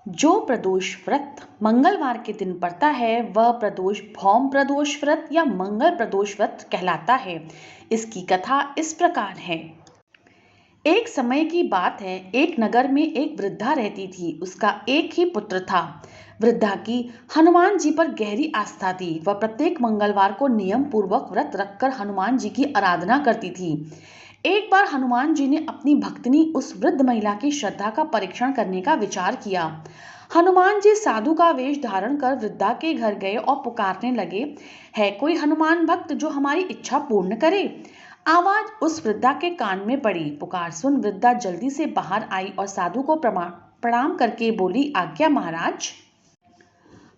जो प्रदोष व्रत मंगलवार के दिन पड़ता है वह प्रदोष भौम प्रदोष व्रत या मंगल प्रदोष व्रत कहलाता है। इसकी कथा इस प्रकार है। एक समय की बात है, एक नगर में एक वृद्धा रहती थी। उसका एक ही पुत्र था। वृद्धा की हनुमान जी पर गहरी आस्था थी। वह प्रत्येक मंगलवार को नियम पूर्वक व्रत रखकर हनुमान जी की आराधना करती थी। एक बार हनुमान जी ने अपनी भक्तिनी उस वृद्ध महिला की श्रद्धा का परीक्षण करने का विचार किया। हनुमान जी साधु का वेश धारण कर वृद्धा के घर गए और पुकारने लगे, है कोई हनुमान भक्त जो हमारी इच्छा पूर्ण करे। आवाज उस वृद्धा के कान में पड़ी। पुकार सुन वृद्धा जल्दी से बाहर आई और साधु को प्रणाम करके बोली, आज्ञा महाराज।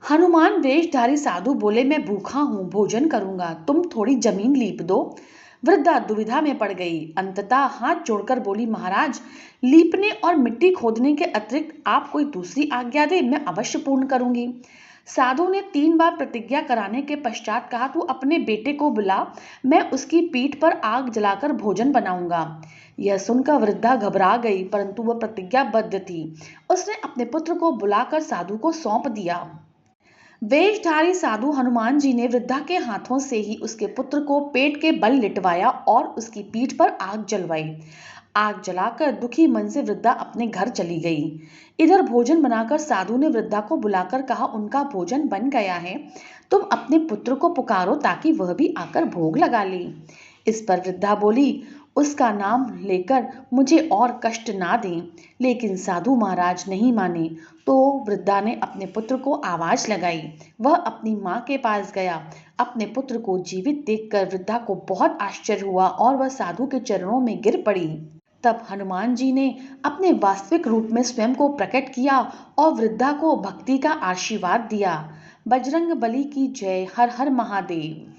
हनुमान वेशधारी साधु बोले, मैं भूखा हूं, भोजन करूंगा, तुम थोड़ी जमीन लीप दो। वृद्धा दुविधा में पड़ गई। अंततः हाथ जोड़कर बोली, महाराज, लीपने और मिट्टी खोदने के अतिरिक्त आप कोई दूसरी आज्ञा दे, मैं अवश्य पूर्ण करूंगी। साधु ने 3 बार प्रतिज्ञा कराने के पश्चात कहा, तू अपने बेटे को बुला, मैं उसकी पीठ पर आग जलाकर भोजन बनाऊंगा। यह सुनकर वृद्धा घबरा गई, परंतु वह प्रतिज्ञाबद्ध थी। उसने अपने पुत्र को बुलाकर साधु को सौंप दिया। वेशधारी साधु हनुमान जी ने वृद्धा के हाथों से ही उसके पुत्र को पेट के बल लिटवाया और उसकी पीठ पर आग जलवाई। आग जलाकर दुखी मन से वृद्धा अपने घर चली गई। इधर भोजन बनाकर साधु ने वृद्धा को बुलाकर कहा, उनका भोजन बन गया है, तुम अपने पुत्र को पुकारो ताकि वह भी आकर भोग लगा ले। इस पर वृद्धा बोली, उसका नाम लेकर मुझे और कष्ट ना दें। लेकिन साधु महाराज नहीं माने। तो वृद्धा ने अपने पुत्र को आवाज लगाई। वह अपनी माँ के पास गया। अपने पुत्र को जीवित देखकर वृद्धा को बहुत आश्चर्य हुआ और वह साधु के चरणों में गिर पड़ी। तब हनुमान जी ने अपने वास्तविक रूप में स्वयं को प्रकट किया और वृद्धा को भक्ति का आशीर्वाद दिया। बजरंग बली की जय। हर हर महादेव।